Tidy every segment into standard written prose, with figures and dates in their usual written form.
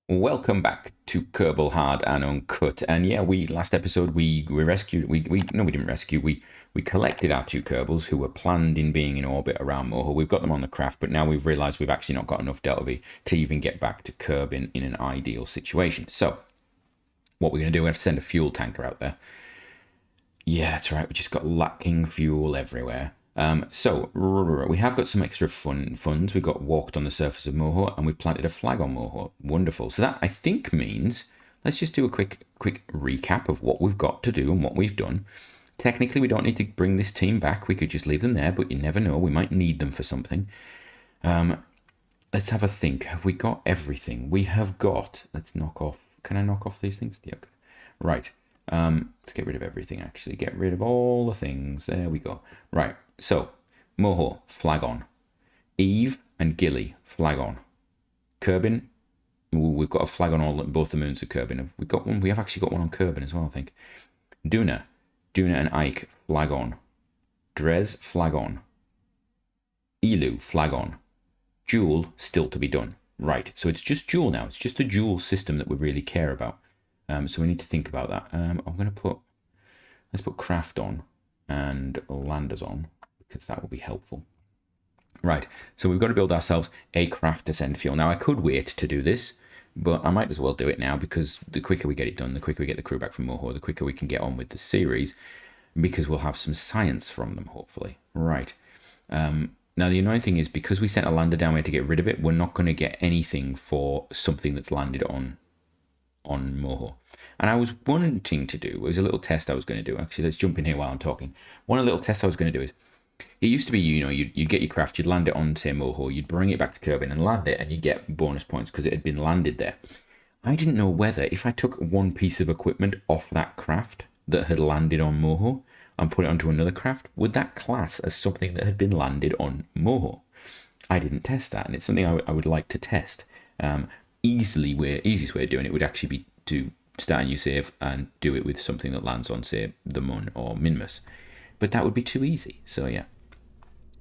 Welcome back to Kerbal Hard and Uncut. And yeah, last episode we rescued we didn't rescue, we collected our two Kerbals who were planned in being in orbit around Moho. We've got them on the craft, but now we've realised we've actually not got enough Delta V to even get back to Kerb in an ideal situation. So what we're gonna do, we have to send a fuel tanker out there. Yeah, that's right, we just got lacking fuel everywhere. So we have got some extra funds. We got walked on the surface of Moho, and we planted a flag on Moho. Wonderful. So that I think means let's just do a quick recap of what we've got to do and what we've done. Technically, we don't need to bring this team back. We could just leave them there, but you never know. We might need them for something. Let's have a think. Have we got everything? We have got. Let's knock off. Can I knock off these things? Yeah. Okay. Right. Let's get rid of everything, actually. Get rid of all the things. There we go. Right. So, Moho, flag on. Eve and Gilly, flag on. Kerbin, we've got a flag on both the moons of Kerbin. We've got one. We have actually got one on Kerbin as well, I think. Duna and Ike, flag on. Drez, flag on. Elu, flag on. Joule, still to be done. Right, so it's just Joule now. It's just the Joule system that we really care about. So we need to think about that. Let's put craft on and landers on, because that will be helpful. Right, so we've got to build ourselves a craft to send fuel. Now, I could wait to do this, but I might as well do it now, because the quicker we get it done, the quicker we get the crew back from Moho, the quicker we can get on with the series, because we'll have some science from them, hopefully. Right. Now, the annoying thing is, because we sent a lander down here to get rid of it, we're not going to get anything for something that's landed on Moho. And I was wanting to do, it was a little test I was going to do. Actually, let's jump in here while I'm talking. One little test I was going to do is, it used to be, you'd get your craft, you'd land it on, say, Moho, you'd bring it back to Kerbin and land it, and you'd get bonus points because it had been landed there. I didn't know whether, if I took one piece of equipment off that craft that had landed on Moho and put it onto another craft, would that class as something that had been landed on Moho? I didn't test that, and it's something I would like to test. Easiest way of doing it would actually be to start a new save and do it with something that lands on, say, the Mun or Minmus. But that would be too easy, so yeah.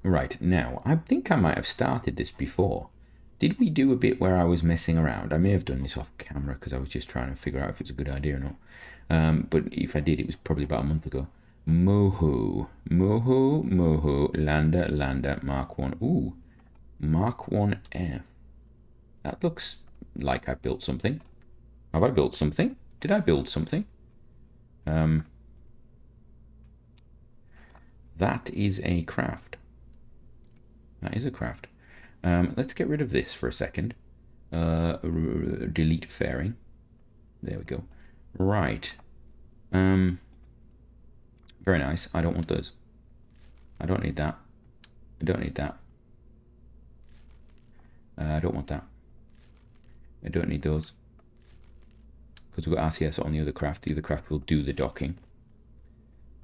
Right, now, I think I might have started this before. Did we do a bit where I was messing around? I may have done this off camera because I was just trying to figure out if it's a good idea or not. But if I did, it was probably about a month ago. Moho, lander, Mark 1. Ooh, Mark 1F. That looks like I built something. Have I built something? Did I build something? That is a craft. That is a craft. Let's get rid of this for a second. Delete fairing. There we go. Right. Very nice. I don't want those. I don't need that. I don't need that. I don't want that. I don't need those. Because we've got RCS on the other craft. The other craft will do the docking.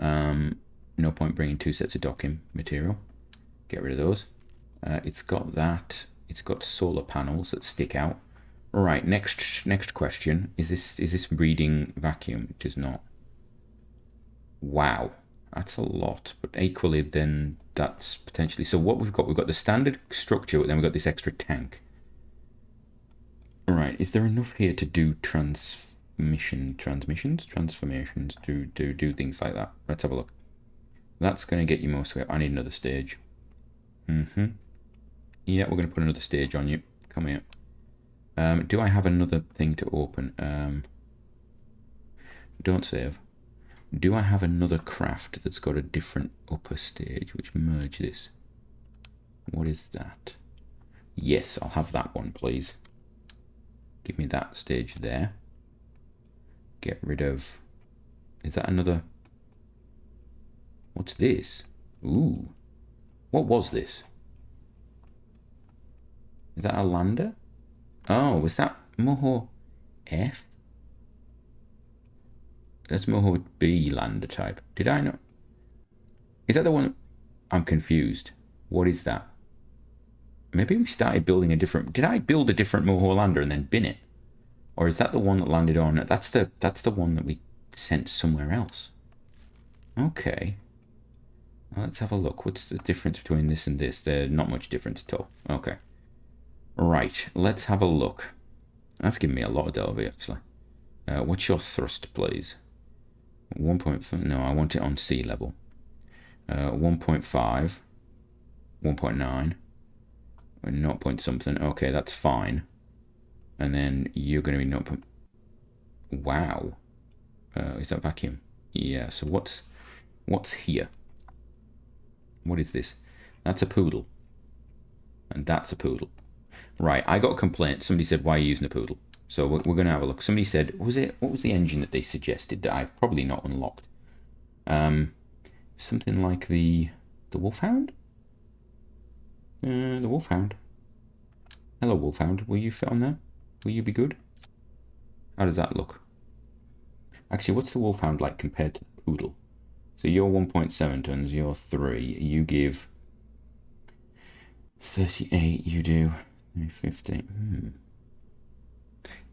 No point bringing two sets of docking material. Get rid of those. It's got that. It's got solar panels that stick out. Right. Next question. Is this reading vacuum? It is not. Wow. That's a lot. But equally, then that's potentially. So what we've got the standard structure, but then we've got this extra tank. Right. Is there enough here to do transformations to do things like that? Let's have a look. That's going to get you most of it. I need another stage. Yeah, we're going to put another stage on you. Come here. Do I have another thing to open? Don't save. Do I have another craft that's got a different upper stage? Which merge this? What is that? Yes, I'll have that one, please. Give me that stage there. Get rid of... Is that another... What's this? Ooh. What was this? Is that a lander? Oh, was that Moho F? That's Moho B lander type. Did I not? Is that the one? I'm confused. What is that? Maybe we started building a different... Did I build a different Moho lander and then bin it? Or is that the one that landed on... That's the one that we sent somewhere else. Okay. Well, let's have a look. What's the difference between this and this? There's not much difference at all. Okay. Right. Let's have a look. That's giving me a lot of Delve, actually. What's your thrust, please? 1.5. No, I want it on sea level. 1.5, 1.9, 0 point something. Okay, that's fine. And then you're going to be 0. Wow. Is that vacuum? Yeah. So what's here? What is this? That's a poodle. And that's a poodle. Right. I got a complaint. Somebody said, "Why are you using a poodle?" So we're going to have a look. Somebody said, what was the engine that they suggested that I've probably not unlocked? Something like the Wolfhound? The Wolfhound. Hello, Wolfhound. Will you fit on there? Will you be good? How does that look? Actually, what's the Wolfhound like compared to the Poodle? So you're 1.7 tons, you're 3. You give 38, you do 50.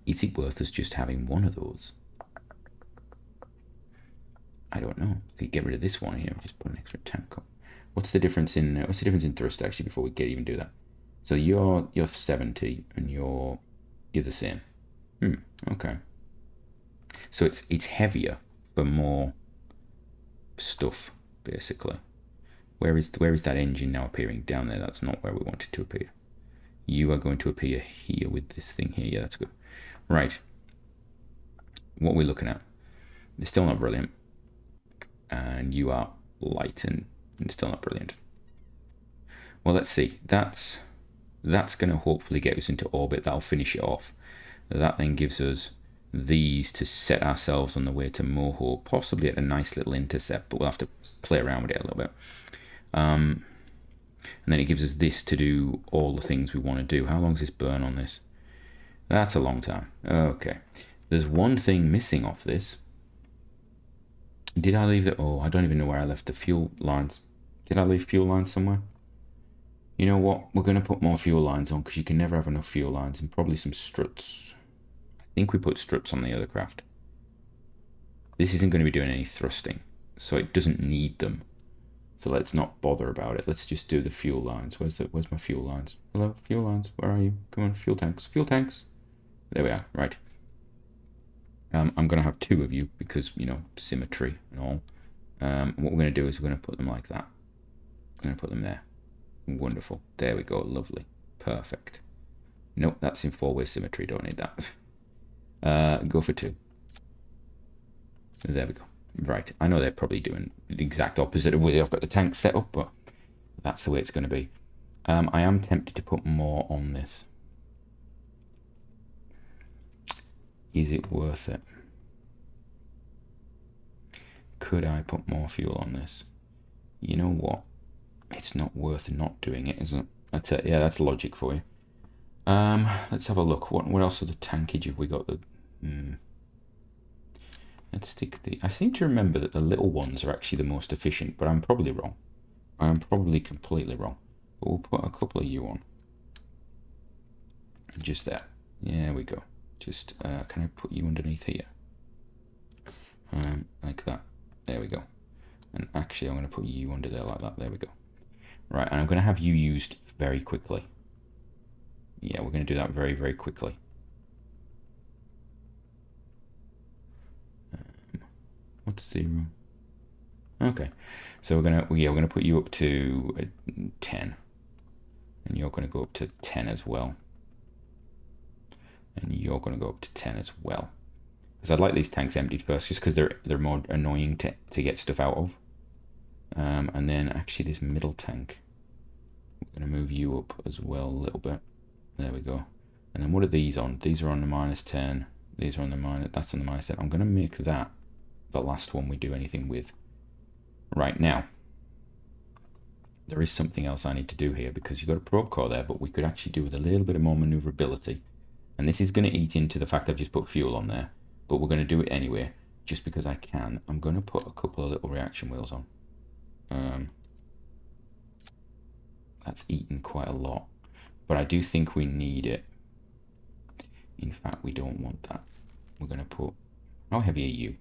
Is it worth us just having one of those? I don't know. We could get rid of this one here. Just put an extra tank up. What's the difference in thrust actually before we can even do that? So you're 70 and you're the same. Okay. So it's heavier for more stuff basically. Where is that engine now appearing? Down there. That's not where we want it to appear. You are going to appear here with this thing here. Yeah, that's good. Right. What we're looking at. They're still not brilliant. And you are light and still not brilliant. Well, let's see. That's going to hopefully get us into orbit. That'll finish it off. That then gives us these to set ourselves on the way to Moho, possibly at a nice little intercept, but we'll have to play around with it a little bit. And then it gives us this to do all the things we want to do. How long is this burn on this? That's a long time. Okay. There's one thing missing off this. Did I leave the... Oh, I don't even know where I left the fuel lines. Did I leave fuel lines somewhere? You know what? We're going to put more fuel lines on because you can never have enough fuel lines, and probably some struts. I think we put struts on the other craft. This isn't going to be doing any thrusting, so it doesn't need them. So let's not bother about it. Let's just do the fuel lines. Where's my fuel lines? Hello, fuel lines. Where are you? Come on, fuel tanks. Fuel tanks. There we are. Right. I'm going to have 2 of you because, you know, symmetry and all. What we're going to do is we're going to put them like that. I'm going to put them there. Wonderful. There we go. Lovely. Perfect. Nope, that's in 4-way symmetry. Don't need that. Go for 2. There we go. Right. I know they're probably doing the exact opposite of where I've got the tank set up, but that's the way it's going to be. I am tempted to put more on this. Is it worth it? Could I put more fuel on this? You know what? It's not worth not doing it, is it? That's it. Yeah, that's logic for you. Let's have a look. What else of the tankage have we got? Let's stick the... I seem to remember that the little ones are actually the most efficient, but I'm probably wrong. I'm probably completely wrong. But we'll put a couple of you on. Just there. There we go. Just, can I put you underneath here? Like that. There we go. And actually, I'm going to put you under there like that. There we go. Right, and I'm going to have you used very quickly. Yeah, we're going to do that very, very quickly. What's 0? Okay, so we're gonna put you up to 10, and you're going to go up to 10 as well. And you're going to go up to 10 as well. Because I'd like these tanks emptied first, just because they're more annoying to get stuff out of. And then actually this middle tank, we're going to move you up as well a little bit. There we go. And then what are these on? These are on the -10. These are on the minus. That's on the -10. I'm going to make that the last one we do anything with. Right now, there is something else I need to do here, because you've got a probe core there, but we could actually do with a little bit of more maneuverability. And this is going to eat into the fact I've just put fuel on there, but we're going to do it anyway, just because I can. I'm going to put a couple of little reaction wheels on. That's eaten quite a lot, but I do think we need it. In fact, we don't want that. We're going to put, how heavy are you?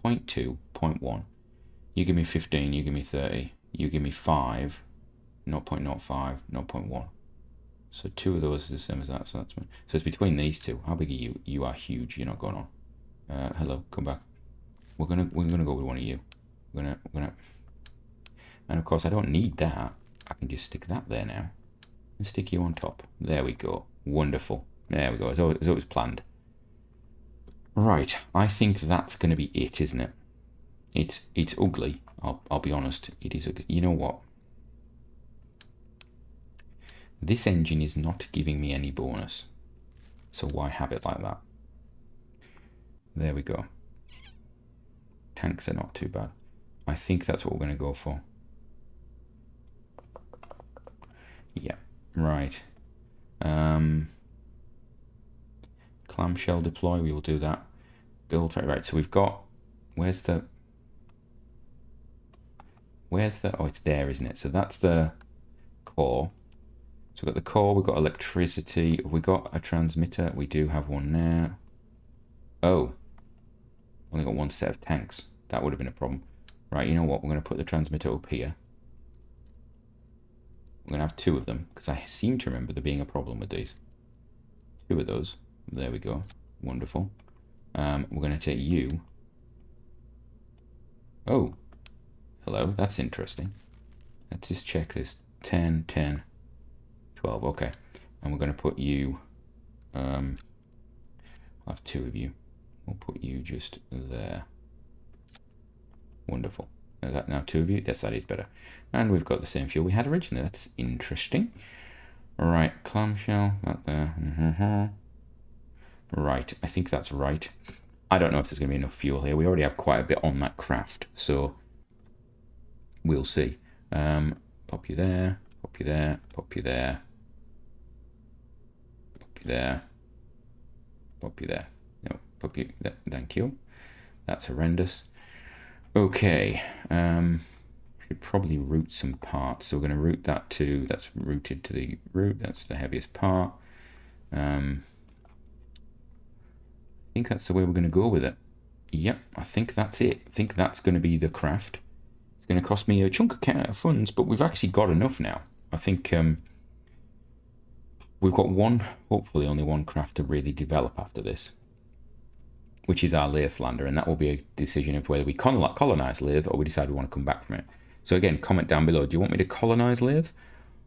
0.2, 0.1. You give me 15, you give me 30, you give me 5, 0.05, 0.1. So 2 of those is the same as that. So that's so it's between these two. How big are you? You are huge. You're not going on. Hello, come back. We're gonna go with one of you. We're gonna. And of course, I don't need that. I can just stick that there now, and stick you on top. There we go. Wonderful. There we go. It's always planned. Right. I think that's gonna be it, isn't it? It's ugly. I'll be honest. It is ugly. You know what? This engine is not giving me any bonus. So why have it like that? There we go. Tanks are not too bad. I think that's what we're going to go for. Yeah, right. Clamshell deploy, we will do that. Build, right, so we've got, where's the, oh, it's there, isn't it? So that's the core. So we've got the core, we've got electricity, have we got a transmitter? We do have one there. Oh, only got one set of tanks. That would have been a problem. Right, you know what? We're going to put the transmitter up here. We're going to have 2 of them, because I seem to remember there being a problem with these. 2 of those. There we go. Wonderful. We're going to take you. Oh. Hello, that's interesting. Let's just check this. 10, 10, 12. Okay. And we're going to put you... I'll have 2 of you. We'll put you just there. Wonderful. Is that now 2 of you? Yes, that is better. And we've got the same fuel we had originally. That's interesting. Right, clamshell, that there. Right, I think that's right. I don't know if there's going to be enough fuel here. We already have quite a bit on that craft, so we'll see. Pop you there, pop you there, pop you there, pop you there, pop you there. No, pop you there. Thank you. That's horrendous. Okay, should probably route some parts. So we're going to route that to, that's routed to the route. That's the heaviest part. I think that's the way we're going to go with it. Yep, I think that's it. I think that's going to be the craft. It's going to cost me a chunk of funds, but we've actually got enough now. I think we've got one, hopefully only one craft to really develop after this, which is our Layth lander, and that will be a decision of whether we colonize Layth or we decide we want to come back from it. So again, comment down below. Do you want me to colonize Layth,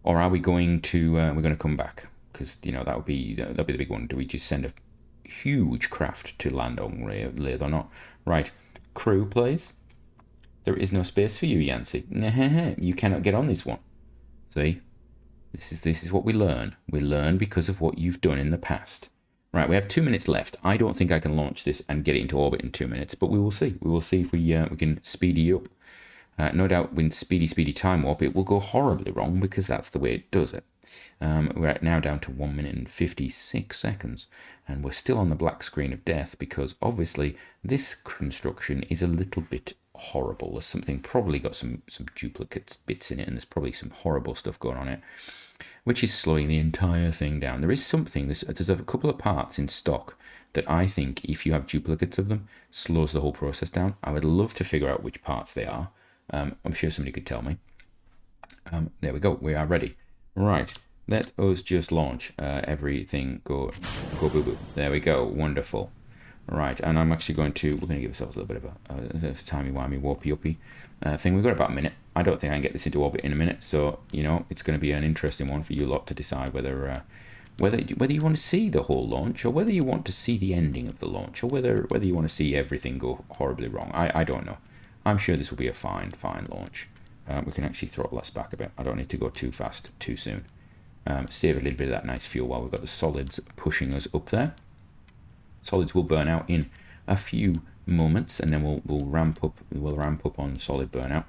or are we going to we're going to come back? Because you know that'll be the big one. Do we just send a huge craft to land on Layth or not? Right, crew, please. There is no space for you, Yancey. You cannot get on this one. See, this is what we learn. We learn because of what you've done in the past. Right, we have 2 minutes left. I don't think I can launch this and get it into orbit in 2 minutes, but we will see. We will see if we can speedy up. No doubt with speedy time warp, it will go horribly wrong because that's the way it does it. We're now down to 1 minute and 56 seconds, and we're still on the black screen of death because obviously this construction is a little bit horrible. There's something probably got some duplicate bits in it, and there's probably some horrible stuff going on it, which is slowing the entire thing down. There is something, there's a couple of parts in stock that I think, if you have duplicates of them, slows the whole process down. I would love to figure out which parts they are. I'm sure somebody could tell me. There we go, we are ready. Right, let us just launch. Everything go boo boo. There we go, wonderful. Right, and I'm actually we're going to give ourselves a little bit of a timey-wimey, warpy-uppy thing. We've got about a minute. I don't think I can get this into orbit in a minute, so, you know, it's going to be an interesting one for you lot to decide whether you want to see the whole launch, or whether you want to see the ending of the launch, or whether you want to see everything go horribly wrong. I don't know. I'm sure this will be a fine launch. We can actually throttle us back a bit. I don't need to go too fast too soon. Save a little bit of that nice fuel while we've got the solids pushing us up there. Solids will burn out in a few moments, and then we'll ramp up. We'll ramp up on solid burnout.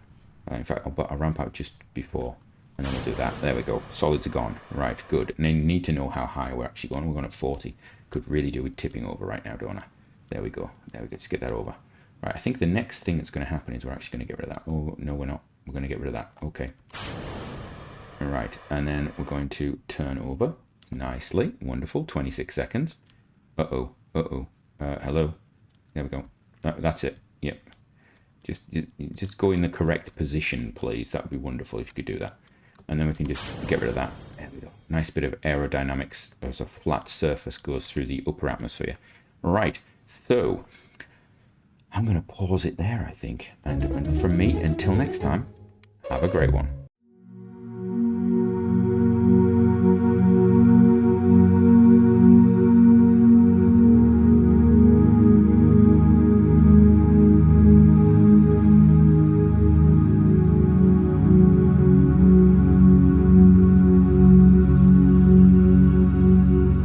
In fact, I'll ramp out just before, and then we'll do that. There we go. Solids are gone. Right, good. And then you need to know how high we're actually going. We're going at 40. Could really do with tipping over right now, don't I? There we go. There we go. Just get that over. Right. I think the next thing that's going to happen is we're actually going to get rid of that. Oh no, we're not. We're going to get rid of that. Okay. All right, and then we're going to turn over nicely. Wonderful. 26 seconds. Hello. There we go. That's it. Yep. Just go in the correct position, please. That would be wonderful if you could do that. And then we can just get rid of that. There we go. nice bit of aerodynamics as a flat surface goes through the upper atmosphere. Right, so I'm going to pause it there, I think. And from me, until next time, have a great one.